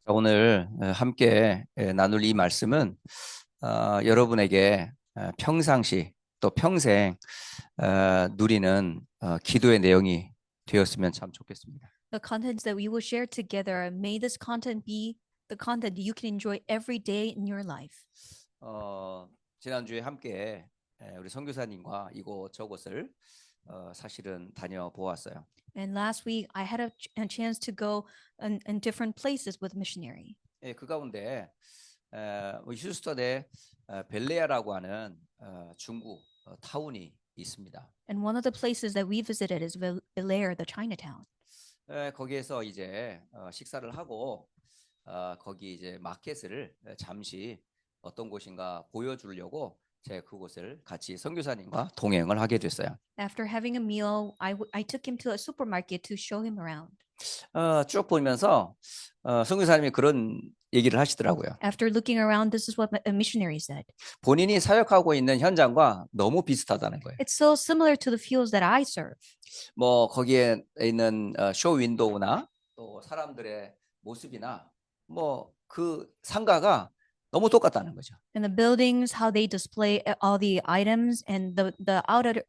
자, 오늘 함께 나눌 이 말씀은 여러분에게 평상시 또 평생 누리는 기도의 내용이 되었으면 참 좋겠습니다. The contents that we will share together, may this content be the content you can enjoy every day in your life. 지난주에 함께 우리 선교사님과 이곳 저곳을 사실은 다녀보았어요. And last week, I had a chance to go in different places with missionary. 예, 그 가운데 휴스턴에 벨레아라고 하는 중국 타운이 있습니다. And one of the places that we visited is Belair, the Chinatown. 거기에서 이제 식사를 하고 거기 이제 마켓을 잠시 어떤 곳인가 보여주려고 제가 그곳을 같이 선교사님과 동행을 하게 됐어요. After having a meal, I took him to a supermarket to show him around. 쭉 보면서 선교사님이 그런 얘기를 하시더라고요. After looking around, this is what a missionary said. 본인이 사역하고 있는 현장과 너무 비슷하다는 거예요. It's so similar to the fields that I serve. 뭐 거기에 있는 쇼 윈도우나 또 사람들의 모습이나 뭐 그 상가가 너무 똑같다는 거죠. And the buildings, how they display all the items, and the outer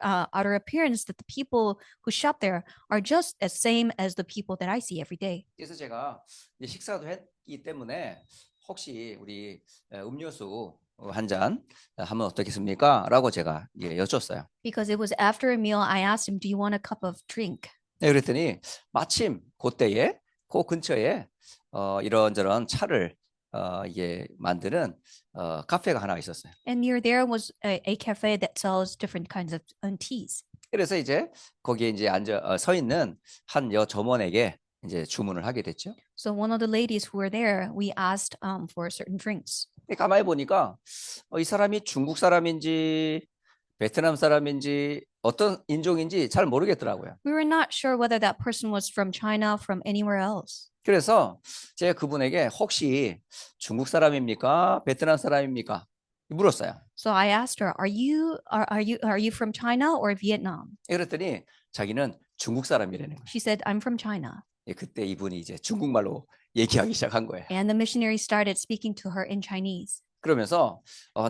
appearance that the people who shop there are just as same as the people that I see every day. 그래서 제가 이제 식사도 했기 때문에 혹시 우리 음료수 한 잔 하면 어떻겠습니까? 라고 제가 여쭸어요. Because it was after a meal, I asked him, "Do you want a cup of drink?" 네, 그랬더니 마침 그때에 그 근처에 이런저런 차를 이게 만드는 카페가 하나 있었어요. And near there was a cafe that sells different kinds of teas. 그래서 이제 거기에 이제 앉아 서 있는 한 여점원에게 이제 주문을 하게 됐죠. So one of the ladies who were there, we asked for certain drinks. 가만히 보니까 이 사람이 중국 사람인지 베트남 사람인지 어떤 인종인지 잘 모르겠더라고요. We were not sure whether that person was from China, from anywhere else. 그래서 제가 그분에게 혹시 중국 사람입니까? 베트남 사람입니까? 물었어요. So I asked her, "Are you from China or Vietnam?" 그랬더니 자기는 중국 사람이라는 거예요. She said, "I'm from China." 그때 이분이 이제 중국말로 얘기하기 시작한 거예요. And the missionary started speaking to her in Chinese. 그러면서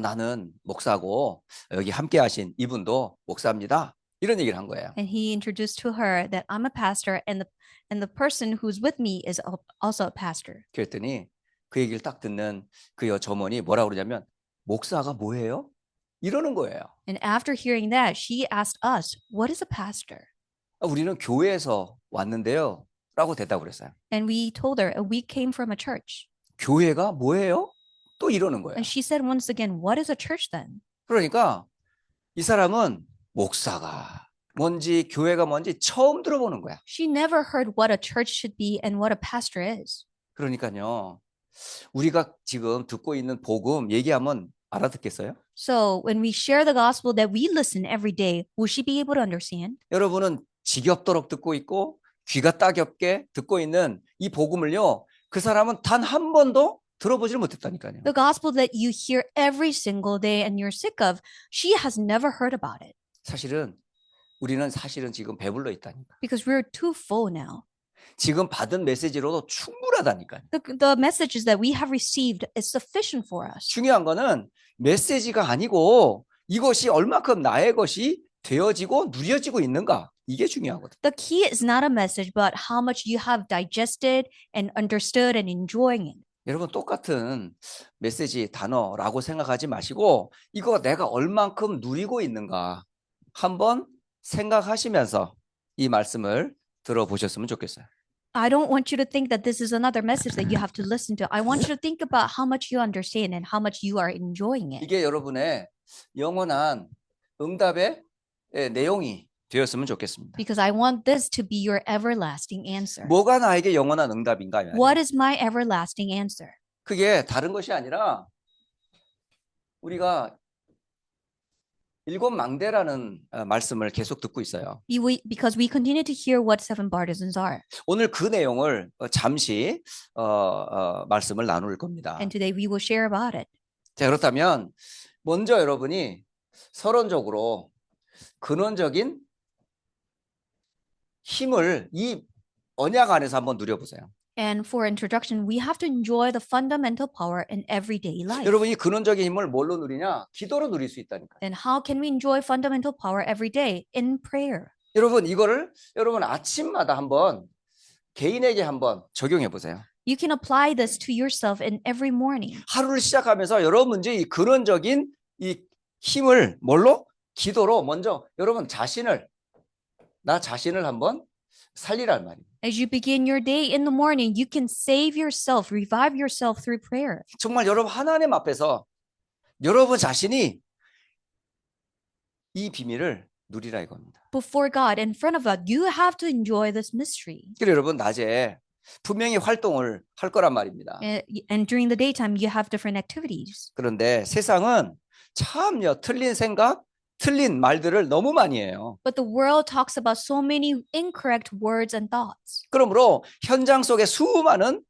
나는 목사고 여기 함께 하신 이분도 목사입니다. 이런 얘기를 한 거예요. And he introduced to her that I'm a pastor, and the person who's with me is also a pastor. 그랬더니 그 얘기를 딱 듣는 그 여점원이 뭐라고 그러냐면 목사가 뭐예요? 이러는 거예요. And after hearing that, she asked us, "What is a pastor?" 우리는 교회에서 왔는데요. 라고 대답을 했어요. And we told her, "We came from a church." 교회가 뭐예요? 또 이러는 거예요. And she said once again, "What is a church then?" 그러니까 이 사람은 목사가 뭔지 교회가 뭔지 처음 들어보는 거야. She never heard what a church should be and what a pastor is. 그러니까요. 우리가 지금 듣고 있는 복음 얘기하면 알아듣겠어요? So when we share the gospel that we listen every day, will she be able to understand? 여러분은 지겹도록 듣고 있고 귀가 따갑게 듣고 있는 이 복음을요. 그 사람은 단 한 번도 들어보지를 못했다니까요. The gospel that you hear every single day and you're sick of, she has never heard about it. 우리는 사실은 지금 배불러 있다니까. Because we're too full now. 지금 받은 메시지로도 충분하다니까요. The messages that we have received is sufficient for us. 중요한 거는 메시지가 아니고 이것이 얼마큼 나의 것이 되어지고 누려지고 있는가. 이게 중요하거든. The key is not a message, but how much you have digested and understood and enjoying it. 여러분 똑같은 메시지 단어라고 생각하지 마시고 이거 내가 얼만큼 누리고 있는가 한번 생각하시면서 이 말씀을 들어보셨으면 좋겠어요. I don't want you to think that this is another message that you have to listen to. I want you to think about how much you understand and how much you are enjoying it. 이게 여러분의 영원한 응답의 내용이 되었으면 좋겠습니다. Because I want this to be your everlasting answer. 뭐가 나에게 영원한 응답인가요? What is my everlasting answer? 그게 다른 것이 아니라 우리가 일곱 망대라는 말씀을 계속 듣고 있어요. Because we continue to hear what seven partisans are. 오늘 그 내용을 잠시 말씀을 나눌 겁니다. And today we will share about it. 자, 그렇다면 먼저 여러분이 서론적으로 근원적인 힘을 이 언약 안에서 한번 누려보세요. And for introduction, we have to enjoy the fundamental power in everyday life. 여러분 이 근원적인 힘을 뭘로 누리냐? 기도로 누릴 수 있다니까요. And how can we enjoy fundamental power every day? In prayer. 여러분 이거를 여러분 아침마다 한번 개인에게 한번 적용해 보세요. You can apply this to yourself in every morning. 하루를 시작하면서 여러분들이 이 근원적인 이 힘을 뭘로? 기도로 먼저 여러분 나 자신을 한번 살리란 말이에요. As you begin your day in the morning, you can save yourself, revive yourself through prayer. 정말 여러분 하나님 앞에서 여러분 자신이 이 비밀을 누리라 이겁니다. Before God, in front of God, you have to enjoy this mystery. 그래서 여러분 낮에 분명히 활동을 할 거란 말입니다. And during the daytime, you have different activities. 그런데 세상은 참요 틀린 생각, 틀린 말들을 너무 많이 해요. But the world talks about so many incorrect words and thoughts. 그러므로 현장 속에 수많은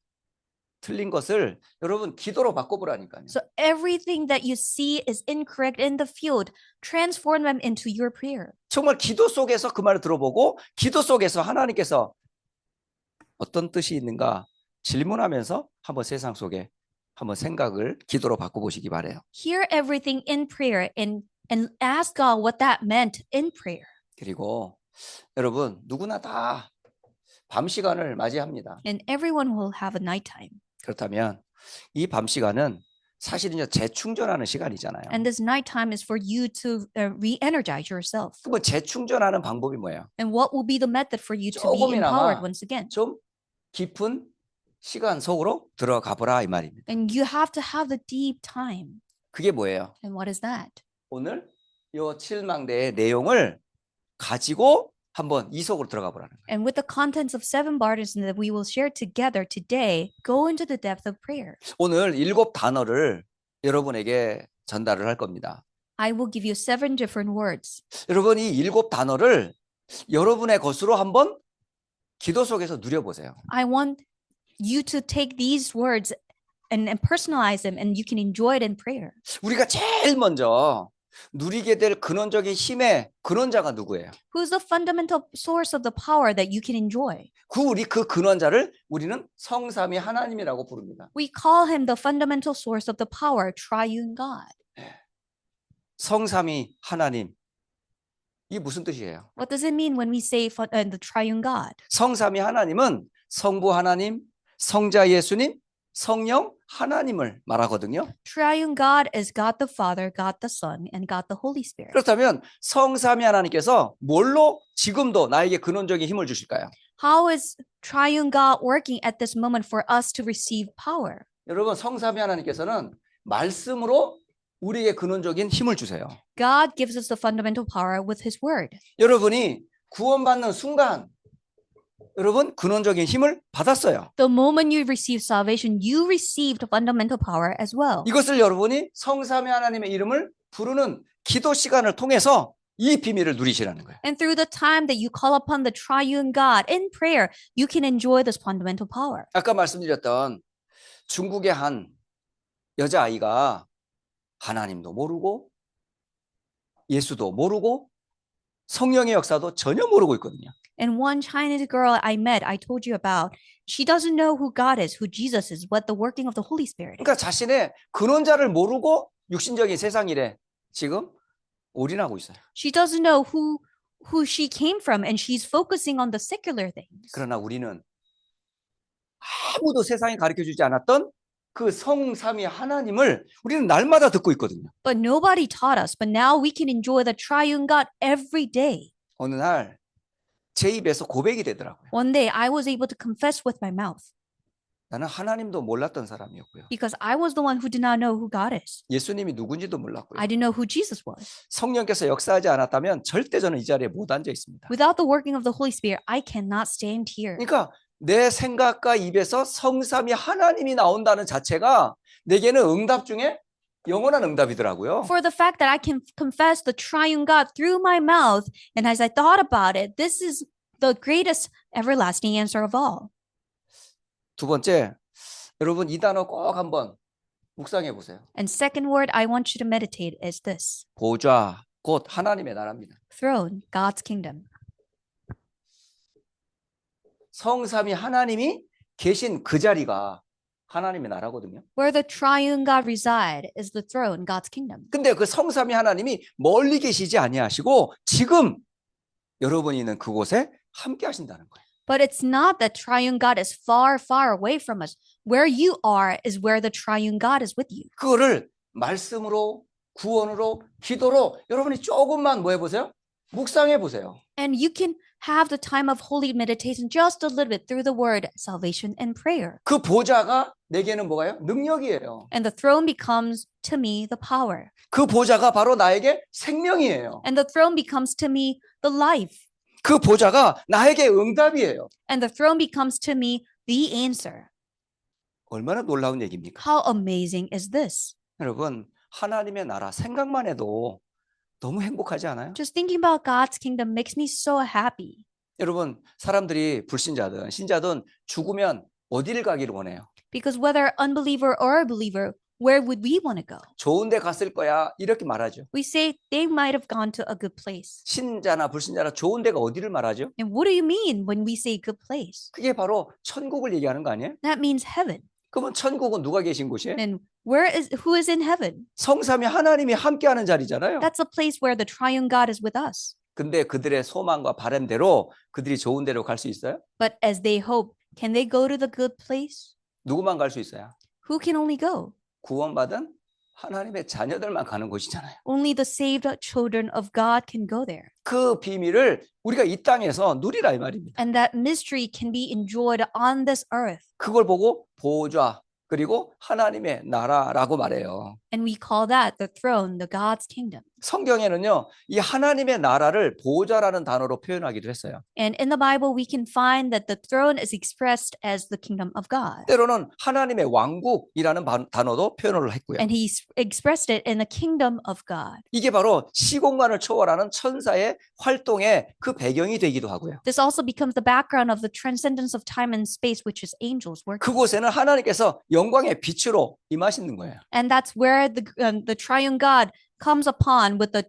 틀린 것을 여러분 기도로 바꿔보라니까요. So everything that you see is incorrect in the field. Transform them into your prayer. 정말 기도 속에서 그 말을 들어보고 기도 속에서 하나님께서 어떤 뜻이 있는가 질문하면서 한번 세상 속에 한번 생각을 기도로 바꿔보시기 바래요. Hear everything in prayer and ask God what that meant in prayer. 그리고 여러분 누구나 다 밤 시간을 맞이합니다. And everyone will have a nighttime. 그렇다면 이 밤 시간은 사실은요 재충전하는 시간이잖아요. And this nighttime is for you to re-energize yourself. 그럼 재충전하는 방법이 뭐예요? And what will be the method for you to be 조금이나마 empowered once again? 좀 깊은 시간 속으로 들어가 보라 이 말입니다. And you have to have the deep time. 그게 뭐예요? And what is that? 오늘 요 7망대의 내용을 가지고 한번 이 속으로 들어가 보라는 거예요. And with the contents of 7 burdens that we will share together today, go into the depth of prayer. 오늘 7 단어를 여러분에게 전달을 할 겁니다. I will give you 7 different words. 여러분 이 7 단어를 여러분의 것으로 한번 기도 속에서 누려보세요. I want you to take these words and personalize them, and you can enjoy it in prayer. 우리가 제일 먼저 누리게 될 근원적인 힘의 근원자가 누구예요? Who's the fundamental source of the power that you can enjoy? 그 근원자를 우리는 성삼위 하나님이라고 부릅니다. We call him the fundamental source of the power, triune God. 성삼위 하나님. 이게 무슨 뜻이에요? What does it mean when we say the triune God? 성삼위 하나님은 성부 하나님, 성자 예수님, 성령 하나님을 말하거든요. Triune God is God the Father, God the Son, and God the Holy Spirit. 그렇다면 성삼위 하나님께서 뭘로 지금도 나에게 근원적인 힘을 주실까요? How is triune God working at this moment for us to receive power? 여러분 성삼위 하나님께서는 말씀으로 우리에게 근원적인 힘을 주세요. God gives us the fundamental power with His Word. 여러분이 구원받는 순간 여러분 근원적인 힘을 받았어요. The moment you receive salvation, you received fundamental power as well. 이것을 여러분이 성삼위 하나님의 이름을 부르는 기도 시간을 통해서 이 비밀을 누리시라는 거예요. And through the time that you call upon the triune God in prayer, you can enjoy this fundamental power. 아까 말씀드렸던 중국의 한 여자아이가 하나님도 모르고 예수도 모르고 성령의 역사도 전혀 모르고 있거든요. And one Chinese girl I met, I told you about, she doesn't know who God is, who Jesus is, what the working of the Holy Spirit is. 그러니까 자신의 근원자를 모르고 육신적인 세상 일에 지금 올인하고 있어요. She doesn't know who she came from, and she's focusing on the secular things. 그러나 우리는 아무도 세상에 가르쳐주지 않았던 그 성삼위 하나님을 우리는 날마다 듣고 있거든요. But nobody taught us, but now we can enjoy the triune God every day. 어느 날 제 입에서 고백이 되더라고요. One day I was able to confess with my mouth 나는 하나님도 몰랐던 사람이었고요. because I was the one who did not know who God is. 예수님이 누군지도 몰랐고요. I didn't know who Jesus was. 성령께서 역사하지 않았다면 절대 저는 이 자리에 못 앉아 있습니다. Without the working of the Holy Spirit, I cannot stand here. 그러니까 내 생각과 입에서 성삼위 하나님이 나온다는 자체가 내게는 응답 중에 영원한 응답이더라고요. For the fact that I can confess the triune God through my mouth, and as I thought about it, this is the greatest everlasting answer of all. 두 번째, 여러분 이 단어 꼭 한번 묵상해 보세요. And second word I want you to meditate is this: 보좌, 곧 하나님의 나라입니다. throne, God's kingdom. 성삼위 하나님이 계신 그 자리가 하나님의 나라거든요. Where the triune God reside is the throne, God's kingdom. 근데 그 성삼위 하나님이 멀리 계시지 아니하시고 지금 여러분이 있는 그곳에 함께 하신다는 거예요. But it's not that triune God is far, far away from us. Where you are is where the triune God is with you. 그거를 말씀으로, 구원으로, 기도로 여러분이 조금만 뭐 해보세요? 묵상해 보세요. And you can have the time of holy meditation just a little bit through the word salvation and prayer. 그 보좌가 내게는 뭐가요? 능력이에요. And the throne becomes to me the power. 그 보좌가 바로 나에게 생명이에요. And the throne becomes to me the life. 그 보좌가 나에게 응답이에요. And the throne becomes to me the answer. 얼마나 놀라운 얘기입니까? How amazing is this? 여러분, 하나님의 나라 생각만 해도 너무 행복하지 않아요? Just thinking about God's kingdom makes me so happy. 여러분, 사람들이 불신자든 신자든 죽으면 어디를 가기를 원해요? Because whether unbeliever or a believer, where would we want to go? 좋은 데 갔을 거야 이렇게 말하죠. We say they might have gone to a good place. 신자나 불신자나 좋은 데가 어디를 말하죠? And what do you mean when we say good place? 그게 바로 천국을 얘기하는 거 아니에요? That means heaven. 그러면 천국은 누가 계신 곳이에요? And who is in heaven? 성삼위 하나님이 함께하는 자리잖아요. That's a place where the triune God is with us. 근데 그들의 소망과 바람대로 그들이 좋은 데로 갈 수 있어요? But as they hope, can they go to the good place? 누구만 갈 수 있어요? Who can only go? 구원받은 하나님의 자녀들만 가는 곳이잖아요. Only the saved children of God can go there. 그 비밀을 우리가 이 땅에서 누리라 이 말입니다. And that mystery can be enjoyed on this earth. 그걸 보고 보좌 그리고 하나님의 나라라고 말해요. And we call that the throne, the God's kingdom. 성경에는요, 이 하나님의 나라를 보좌라는 단어로 표현하기도 했어요. And in the Bible, we can find that the throne is expressed as the kingdom of God. 때로는 하나님의 왕국이라는 단어도 표현을 했고요. And he expressed it in the kingdom of God. 이게 바로 시공간을 초월하는 천사의 활동의 그 배경이 되기도 하고요. This also becomes the background of the transcendence of time and space, which is angels working. 그곳에는 하나님께서 영광의 빛으로 임하시는 거예요. And that's where the triune God comes upon with the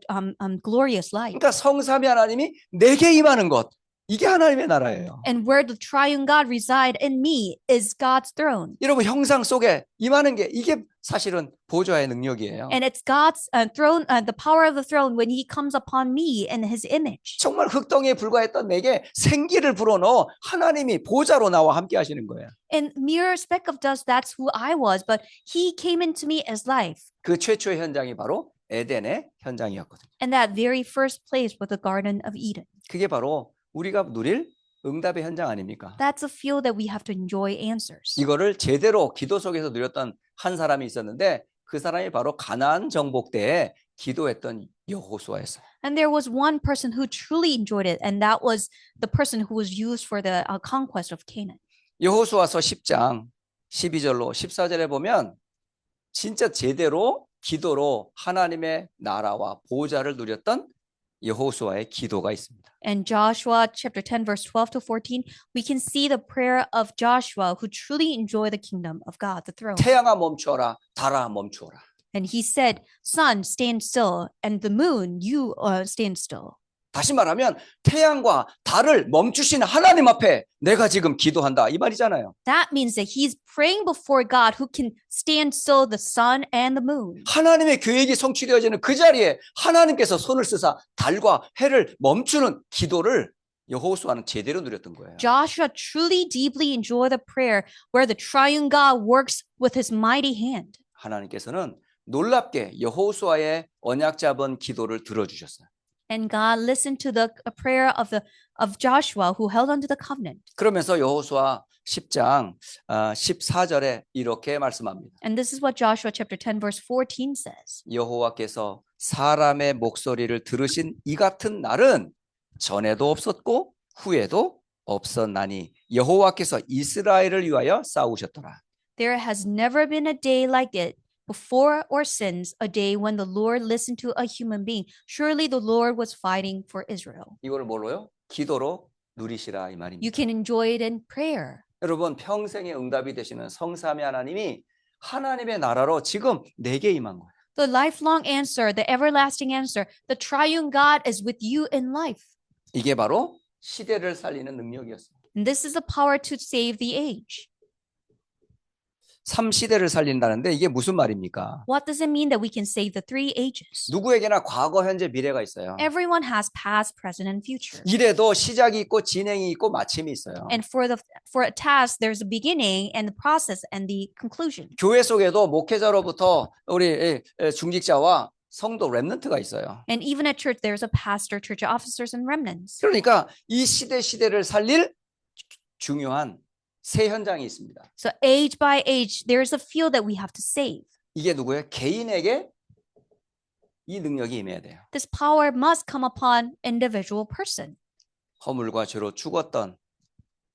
glorious light. 그러니까 성삼위 하나님이 내게 임하는 것, 이게 하나님의 나라예요. And where the triune God reside in me is God's throne. 여러분 형상 속에 임하는 게 이게 사실은 보좌의 능력이에요. And it's God's throne, the power of the throne when he comes upon me in his image. 정말 흙덩이에 불과했던 내게 생기를 불어넣어 하나님이 보좌로 나와 함께 하시는 거예요. And mere speck of dust, that's who I was, but he came into me as life. 그 최초의 현장이 바로 에덴의 현장이었거든요. And that very first place was the Garden of Eden. 그게 바로 우리가 누릴 응답의 현장 아닙니까? That's a field that we have to enjoy answers. 이거를 제대로 기도 속에서 누렸던 한 사람이 있었는데 그 사람이 바로 가나안 정복 때에 기도했던 여호수아였어요. And there was one person who truly enjoyed it, and that was the person who was used for the conquest of Canaan. 여호수아서 10장 12절로 14절에 보면 진짜 제대로 기도로 하나님의 나라와 보좌를 누렸던 여호수아의 기도가 있습니다. And Joshua chapter 10 verse 12 to 14, we can see the prayer of Joshua who truly enjoyed the kingdom of God, the throne. 태양아 멈추어라, 달아 멈추어라. And he said, sun, stand still, and the moon, you stand still. 다시 말하면 태양과 달을 멈추신 하나님 앞에 내가 지금 기도한다 이 말이잖아요. That means that he's praying before God who can stand still the sun and the moon. 하나님의 계획이 성취되어지는 그 자리에 하나님께서 손을 쓰사 달과 해를 멈추는 기도를 여호수아는 제대로 누렸던 거예요. Joshua truly deeply enjoyed the prayer where the triune God works with his mighty hand. 하나님께서는 놀랍게 여호수아의 언약 잡은 기도를 들어주셨어요. And God listened to the prayer of Joshua who held onto the covenant. 그러면서 여호수아 10장 14절에 이렇게 말씀합니다. And this is what Joshua chapter 10 verse 14 says. 여호와께서 사람의 목소리를 들으신 이 같은 날은 전에도 없었고 후에도 없었나니 여호와께서 이스라엘을 위하여 싸우셨더라. There has never been a day like it before or since, a day when the Lord listened to a human being. Surely the Lord was fighting for Israel. 이걸 뭘로요? 기도로 누리시라 이 You 말입니다. can enjoy it in prayer. 여러분 평생의 응답이 되시는 성삼위 하나님이 하나님의 나라로 지금 내게 임한 거예요. The lifelong answer, the everlasting answer, the triune God is with you in life. 이게 바로 시대를 살리는 능력이었어요. And this is the power to save the age. 3시대를 살린다는데 이게 무슨 말입니까? What does it mean that we can save the three ages? 누구에게나 과거, 현재, 미래가 있어요. Everyone has past, present, and future. 이래도 시작이 있고 진행이 있고 마침이 있어요. And for a task, there's a beginning and the process and the conclusion. 교회 속에도 목회자로부터 우리 중직자와 성도 렘넌트가 있어요. And even at church, there's a pastor, church officers, and remnants. 그러니까 이 시대를 살릴 중요한 세 현장이 있습니다. So age by age, there's a field that we have to save. 이게 누구예요? 개인에게 이 능력이 임해야 돼요. This power must come upon individual person. 허물과 죄로 죽었던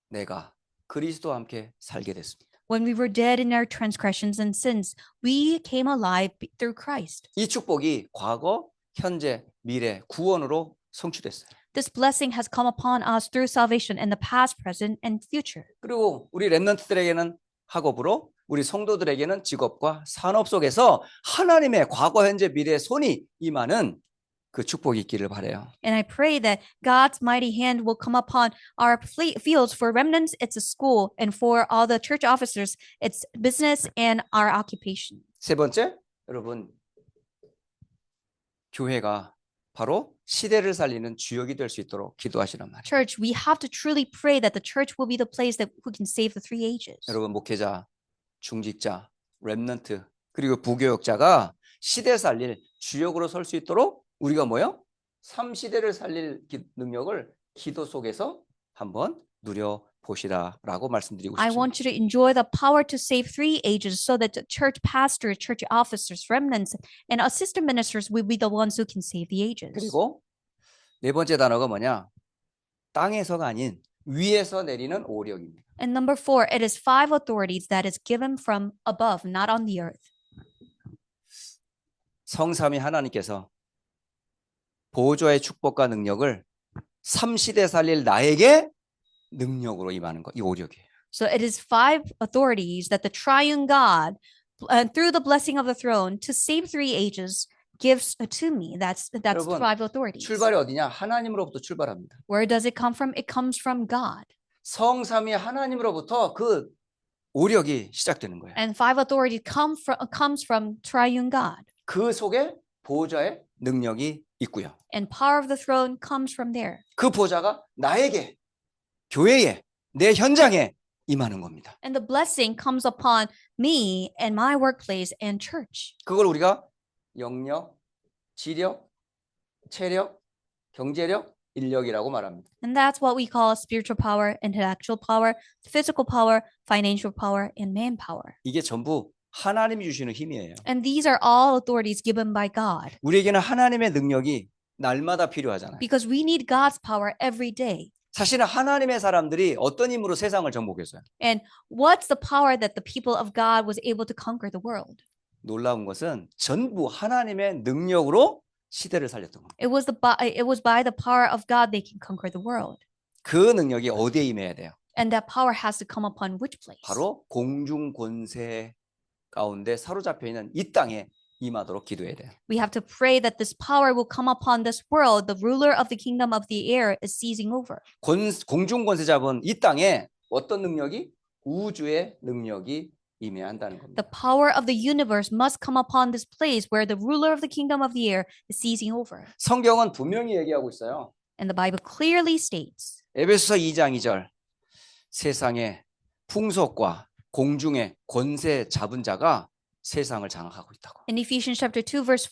내가 그리스도와 함께 살게 됐습니다. When we were dead in our transgressions and sins, we came alive through Christ. 이 축복이 과거, 현재, 미래, 구원으로 성취됐어요. This blessing has come upon us through salvation in the past, present, and future. 그리고 우리 렘넌트들에게는 학업으로, 우리 성도들에게는 직업과 산업 속에서 하나님의 과거, 현재, 미래의 손이 임하는 그 축복이 있기를 바라요. And I pray that God's mighty hand will come upon our fields. For remnants, it's a school, and for all the church officers, it's business and our occupation. 세 번째, 여러분, 교회가 바로 시대를 살리는 주역이 될 수 있도록 기도하시란 말이에요. Church, we have to truly pray that the church will be the place that who can save the three ages. 여러분, 목회자, 중직자, 렘넌트, 그리고 부교역자가 시대 살릴 주역으로 설 수 있도록 우리가 뭐요? 3시대를 살릴 능력을 기도 속에서 한번 누려보시라라고 말씀드리고 I 싶습니다. want you to enjoy the power to save three ages so that the church pastors, church officers, remnants, and assistant ministers will be the ones who can save the ages. 그리고 네 번째 단어가 뭐냐? 땅에서가 아닌 위에서 내리는 오력입니다. And number 4, it is 5 authorities that is given from above, not on the earth. 성삼위 하나님께서 보호자의 축복과 능력을 3시대 살릴 나에게 능력으로 임하는 것, 이 오력이에요. So it is 5 authorities that the triune God, through the blessing of the throne, to save three ages, gives to me. That's 여러분, 5 authorities. 출발이 어디냐? 하나님으로부터 출발합니다. Where does it come from? It comes from God. 성삼위 하나님으로부터 그 오력이 시작되는 거예요. And 5 authorities comes from triune God. 그 속에 보호자의 능력이 있고요. And power of the throne comes from there. 그 보호자가 나에게, 교회에, 내 현장에 임하는 겁니다. And the blessing comes upon me and my workplace and church. 그걸 우리가 영력, 지력, 체력, 경제력, 인력이라고 말합니다. And that's what we call spiritual power, intellectual power, physical power, financial power, and manpower. 이게 전부 하나님이 주시는 힘이에요. And these are all authorities given by God. 우리에게는 하나님의 능력이 날마다 필요하잖아요. Because we need God's power every day. 사실은 하나님의 사람들이 어떤 힘으로 세상을 정복했어요? And what's the power that the people of God was able to conquer the world? 놀라운 것은 전부 하나님의 능력으로 시대를 살렸던 겁니다. It was by the power of God they can conquer the world. 그 능력이 어디에 임해야 돼요? And that power has to come upon which place? 바로 공중 권세 가운데 사로잡혀 있는 이 땅에 임하도록 기도해야 돼요. We have to pray that this power will come upon this world. The ruler of the kingdom of the air is seizing over. 공중 권세 잡은 이 땅에 어떤 능력이? 우주의 능력이 임해야 한다는 겁니다. The power of the universe must come upon this place where the ruler of the kingdom of the air is seizing over. 성경은 분명히 얘기하고 있어요. And the Bible clearly states 에베소서 2장 2절 세상의 풍속과 공중의 권세 잡은 자가 세상을 장악하고 있다고. in Ephesians chapter 2 verse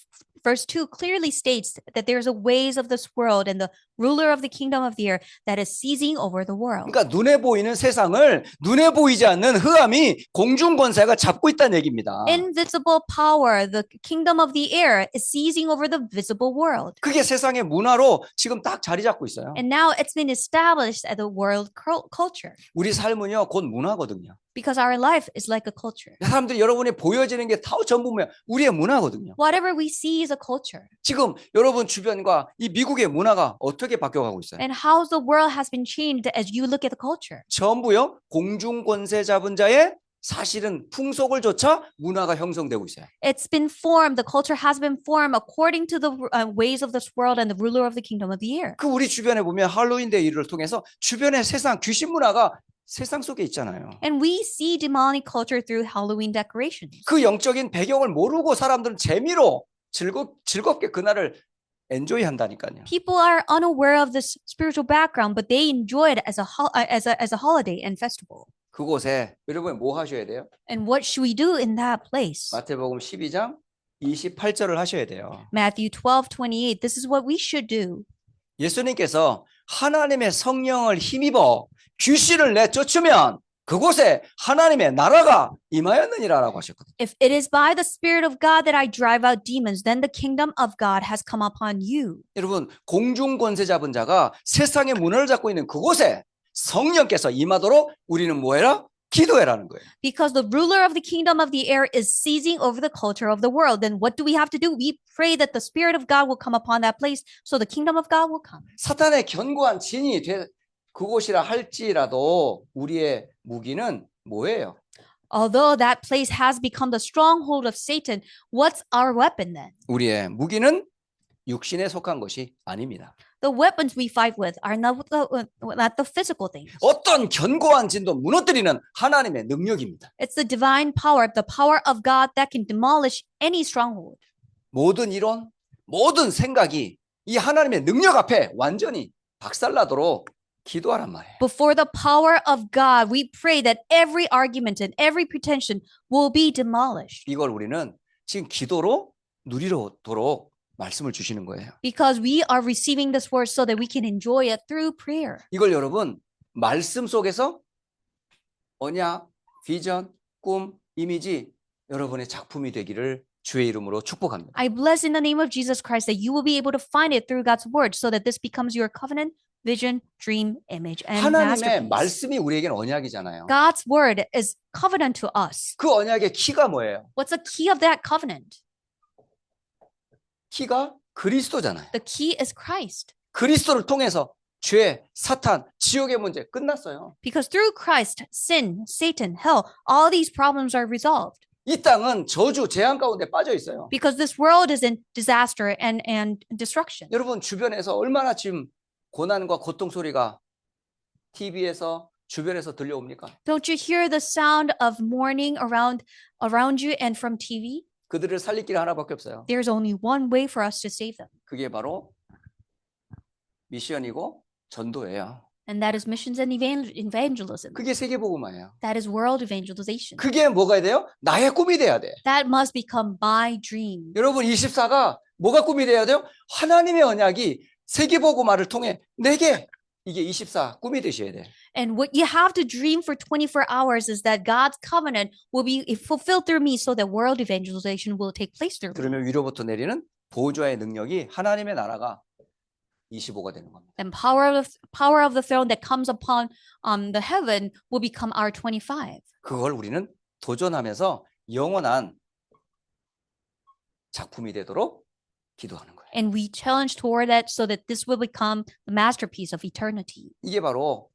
2 clearly states that there's a ways of this world and the ruler of the kingdom of the air that is seizing over the world. 그러니까 눈에 보이는 세상을 눈에 보이지 않는 흑암이 공중 권세가 잡고 있다는 얘기입니다. Invisible power, the kingdom of the air is seizing over the visible world. 그게 세상의 문화로 지금 딱 자리 잡고 있어요. And now it's been established as a world culture. 우리 삶은요 곧 문화거든요. Because our life is like a culture. 사람들이 여러분이 보여지는 게 다 전부 뭐야? 우리의 문화거든요. Whatever we see is a culture. 지금 여러분 주변과 이 미국의 문화가 어떻게 바뀌어가고 있어요? And how the world has been changed as you look at the culture. 전부요 공중 권세 잡은 자의 사실은 풍속을 조차 문화가 형성되고 있어요. It's been formed, the culture has been formed according to the ways of this world and the ruler of the kingdom of the air. 그 우리 주변에 보면 할로윈 데이를 통해서 주변의 세상 귀신 문화가 세상 속에 있잖아요. And we see demonic culture through Halloween decorations. 그 영적인 배경을 모르고 사람들은 재미로 즐겁게 그날을 엔조이 한다니까요. People are unaware of this spiritual background, but they enjoy it as a holiday and festival. 그곳에 여러분 뭐 하셔야 돼요? And what should we do in that place? 마태복음 12장 28절을 하셔야 돼요. Matthew 12:28. This is what we should do. 예수님께서 하나님의 성령을 힘입어 귀신을 내쫓으면 그곳에 하나님의 나라가 임하였느니라라고 하셨거든요. If it is by the Spirit of God that I drive out demons, then the kingdom of God has come upon you. 여러분 공중 권세 잡은 자가 세상의 문화를 잡고 있는 그곳에 성령께서 임하도록 우리는 뭐해라? 기도해라는 거예요. Because the ruler of the kingdom of the air is seizing over the culture of the world, then what do we have to do? We pray that the Spirit of God will come upon that place, so the kingdom of God will come. 사탄의 견고한 진이 그곳이라 할지라도 우리의 무기는 뭐예요? Although that place has become the stronghold of Satan, what's our weapon then? 우리의 무기는 육신에 속한 것이 아닙니다. The weapons we fight with are not the physical things. 어떤 견고한 진도 무너뜨리는 하나님의 능력입니다. It's the divine power, the power of God that can demolish any stronghold. 모든 이론, 모든 생각이 이 하나님의 능력 앞에 완전히 박살나도록 기도하란 말이에요. Before the power of God, we pray that every argument and every pretension will be demolished. 이걸 우리는 지금 기도로 누리도록 말씀을 주시는 거예요. Because we are receiving this word so that we can enjoy it through prayer. 이걸 여러분 말씀 속에서 언약, 비전, 꿈, 이미지 여러분의 작품이 되기를 주의 이름으로 축복합니다. I bless in the name of Jesus Christ that you will be able to find it through God's word so that this becomes your covenant, vision, dream, image, and 하나님의 masterpiece. 말씀이 우리에게는 언약이잖아요. God's word is covenant to us. 그 언약의 키가 뭐예요? What's the key of that covenant? 키가 그리스도잖아요. The key is Christ. 그리스도를 통해서 죄, 사탄, 지옥의 문제 끝났어요. Because through Christ, sin, Satan, hell, all these problems are resolved. 이 땅은 저주, 재앙 가운데 빠져 있어요. Because this world is in disaster and destruction. 여러분 주변에서 얼마나 지금 고난과 고통 소리가 TV에서 주변에서 들려옵니까? Don't you hear the sound of mourning around you and from TV? 그들을 살릴 길 하나밖에 없어요. There's only one way for us to save them, 그게 바로 미션이고 전도예요. and that is missions and evangelism. 그게 세계복음화예요. That is world evangelization. 그게 뭐가 돼요? 나의 꿈이 돼야 돼. That must become my dream. 여러분 24가 뭐가 꿈이 돼야 돼요? 하나님의 언약이 세계복음화를 통해 내게 이게 24 꿈이 되셔야 돼. And what you have to dream for 24 hours is that God's covenant will be fulfilled through me so that world evangelization will take place through me. 그러면 위로부터 내리는 보호자의 능력이 하나님의 나라가 25가 되는 겁니다. And power of the throne that comes upon the heaven will become our 25. 그걸 우리는 도전하면서 영원한 작품이 되도록 기도하는 거예요. And we challenge toward that so that this will become the masterpiece of eternity. 이게 바로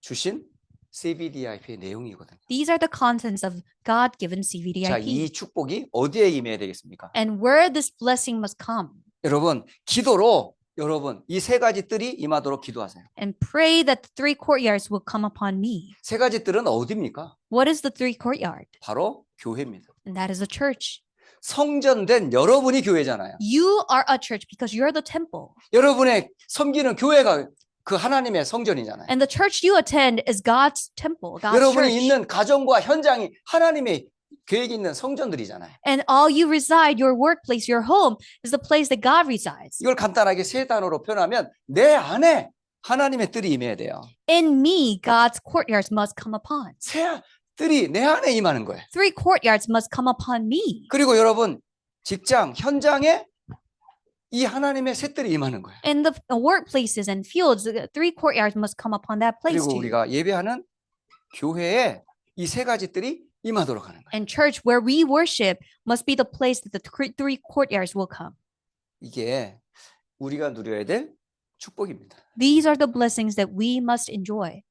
주신 CVDIP의 내용이거든요. These are the contents of God-given 자, CVDIP. 이 축복이 어디에 임해야 되겠습니까? And where this blessing must come. 여러분, 기도로 여러분 이 세 가지 뜰이 임하도록 기도하세요. And pray that the three courtyards will come upon me. 세 가지 뜰은 어디입니까? What is the three courtyard? 바로 교회입니다. And that is the church. 성전된 여러분이 교회잖아요. You are a church because you're the temple. 여러분의 섬기는 교회가 그 하나님의 성전이잖아요. And the church you attend is God's temple, God's 여러분이 church. 있는 가정과 현장이 하나님의 계획이 있는 성전들이잖아요. And all you reside, your workplace, your home, is the place that God resides. 이걸 간단하게 세 단어로 표현하면 내 안에 하나님의 뜰이 임해야 돼요. In me, God's courtyards must come upon. 세 뜰이 내 안에 임하는 거예요. Three courtyards must come upon me. 그리고 여러분 직장, 현장에 이 하나님의 새 뜰이 임하는 거예요. In the workplaces and fields, the three courtyards must come upon that place 그리고 too. 우리가 예배하는 교회에 이 세 가지 뜰이 임하도록 하는 거예요. And church, where we worship, must be the place that the three courtyards will come. 이게 우리가 누려야 될 축복입니다. These are the blessings that we must enjoy.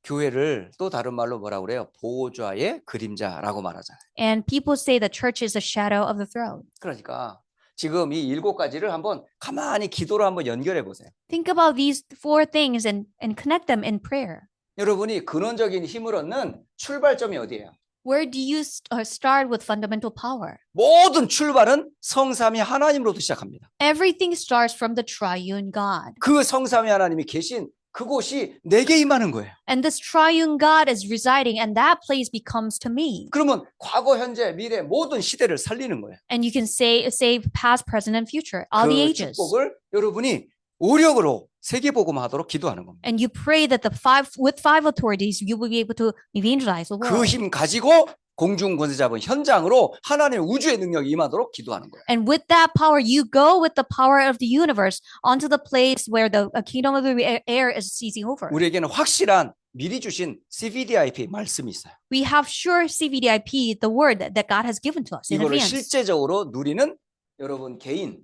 교회를 또 다른 말로 뭐라 그래요? 보호자의 그림자라고 말하잖아요. And people say the church is a shadow of the throne. 그러니까 지금 이 7가지를 한번 가만히 기도로 한번 연결해 보세요. Think about these four things and connect them in prayer. 여러분이 근원적인 힘을 얻는 출발점이 어디예요? Where do you start with fundamental power? 모든 출발은 성삼위 하나님으로부터 시작합니다. Everything starts from the triune God. 그 성삼위 하나님이 계신 그곳이 내게 임하는 거예요. And this triune God is residing, and that place becomes to me. 그러면 과거, 현재, 미래 모든 시대를 살리는 거예요. And you can save past, present, and future, all the 그 ages. 축복을 여러분이 오력으로 세계복음하도록 기도하는 겁니다. And you pray that with five authorities, you will be able to evangelize the 그 world. 힘 가지고 공중 권세 잡은 현장으로 하나님의 우주의 능력이 임하도록 기도하는 거예요. And with that power, you go with the power of the universe onto the place where the kingdom of the air is seizing over. 우리에게는 확실한 미리 주신 CVDIP 말씀이 있어요. We have sure CVDIP, the word that God has given to us in 이거를 advance. 실제적으로 누리는 여러분 개인,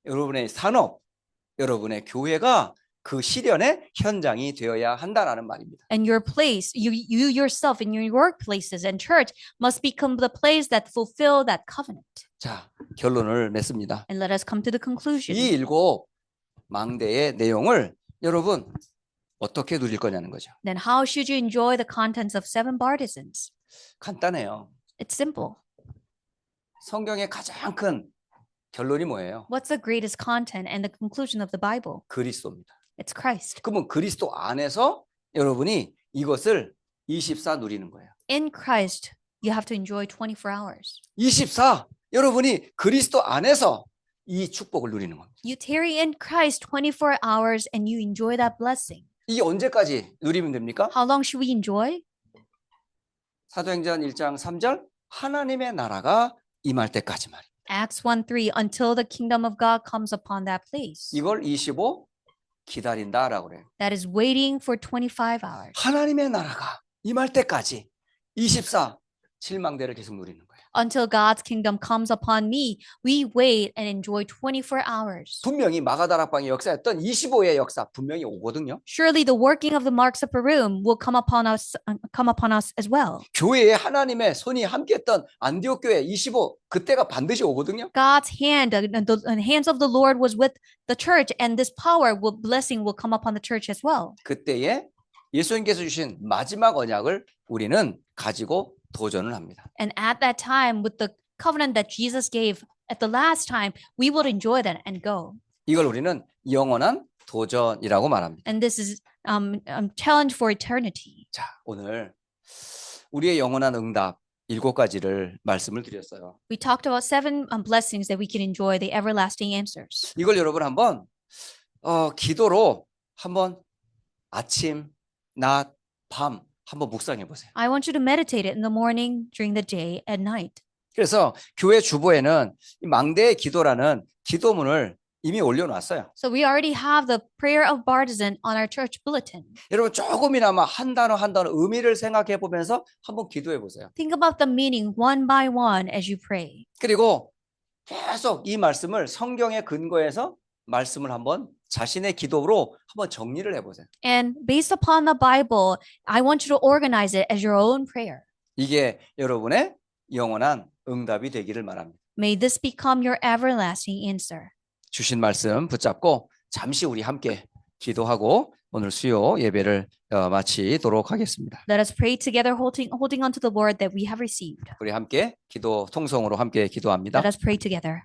여러분의 산업, 여러분의 교회가 그 실현의 현장이 되어야 한다라는 말입니다. And your place, you yourself in your workplaces and church must become the place that fulfill that covenant. 자, 결론을 맺습니다. And let us come to the conclusion. 이 7 망대의 내용을 여러분 어떻게 누릴 거냐는 거죠. Then how should you enjoy the contents of 7 partisans? 간단해요. It's simple. 성경의 가장 큰 결론이 뭐예요? What's the greatest content and the conclusion of the Bible? 그리스도입니다. It's Christ. 그러면 그리스도 안에서 여러분이 이것을 24 누리는 거예요. In Christ, you have to enjoy 24 hours. 24 여러분이 그리스도 안에서 이 축복을 누리는 겁니다. You tarry in Christ 24 hours and you enjoy that blessing. 이게 언제까지 누리면 됩니까? How long should we enjoy? 사도행전 1장 3절 하나님의 나라가 임할 때까지 말이에요. Acts 1:3 until the kingdom of God comes upon that place. 이걸 25 기다린다라고 그래요. That is waiting for 25 hours. 하나님의 나라가 임할 때까지 24 7망대를 계속 누리는 거예요. Until God's kingdom comes upon me, we wait and enjoy 24 hours. 분명히 마가다락방의 역사였던 25의 역사 분명히 오거든요. Surely the working of the marks of Perum will come upon us as well. 교회에 하나님의 손이 함께했던 안디옥 교회 25 그때가 반드시 오거든요. God's hand, the hands of the Lord was with the church, and this blessing will come upon the church as well. 그때에 예수님께서 주신 마지막 언약을 우리는 가지고 도전을 합니다. And at that time, with the covenant that Jesus gave at the last time, we will enjoy that and go. 이걸 우리는 영원한 도전이라고 말합니다. And this is challenge for eternity. 자, 오늘 우리의 영원한 응답 7가지를 말씀을 드렸어요. We talked about 7 blessings that we can enjoy, the everlasting answers. 이걸 여러분 한번 기도로 한번 아침, 낮, 밤 한번 묵상해 보세요. I want you to meditate it in the morning, during the day, at night. 그래서 교회 주보에는 이 망대의 기도라는 기도문을 이미 올려놨어요. So we already have the prayer of partisan on our church bulletin. 여러분 조금이나마 한 단어 한 단어 의미를 생각해 보면서 한번 기도해 보세요. Think about the meaning one by one as you pray. 그리고 계속 이 말씀을 성경에 근거해서 말씀을 한번 자신의 기도로 한번 정리를 해보세요. And based upon the Bible, I want you to organize it as your own prayer. 이게 여러분의 영원한 응답이 되기를 바랍니다. May this become your everlasting answer. 주신 말씀 붙잡고 잠시 우리 함께 기도하고 오늘 수요 예배를 마치도록 하겠습니다. Let us pray together, holding on to the word that we have received. 우리 함께 기도 통성으로 함께 기도합니다. Let us pray together.